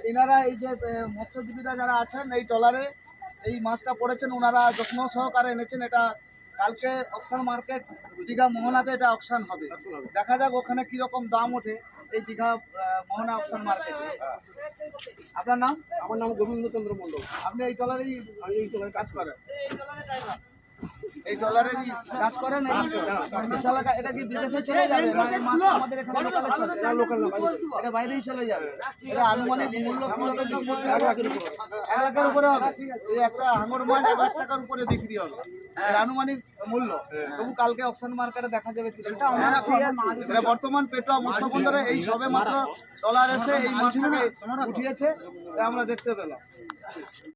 এনারা এই যে মৎস্যজীবীরা যারা আছেন এই ট্রলারে এই মাছটা পড়েছেন, ওনারা যত্ন সহকারে এনেছেন। এটা কালকে অকশন মার্কেট দীঘা মোহনাতে এটা অকশন হবে। দেখা যাক ওখানে কিরকম দাম ওঠে এই দীঘা মোহনা অকশন মার্কেটে। আপনার নাম? আমার নাম গোবিন্দচন্দ্র মণ্ডল। আপনি এই ট্রলারেই এই ট্রলারে কাজ করেন? এই ডলারেরই কাজ করেন? এটা কি বিদেশে চলে যাবে না এই মাছ আমাদের এখানে লোকালে চলে? লোকাল এটা বাইরেই চলে যাবে। এটা আনুমানিক মূল্য কি হবে? 1 লাখের উপরে হবে। এই একটা হাঙর মাছ 1 লাখ টাকার উপরে বিক্রি হবে, এর আনুমানিক মূল্য। তবু কালকে অকশন মার্কেটে দেখা যাবে। এটা বর্তমান পেটোয়া মৎস্য বন্দরে এই সবে মাত্র ডলার এসে এই মাছটাকে উঠিয়েছে, আমরা দেখতে পেলাম।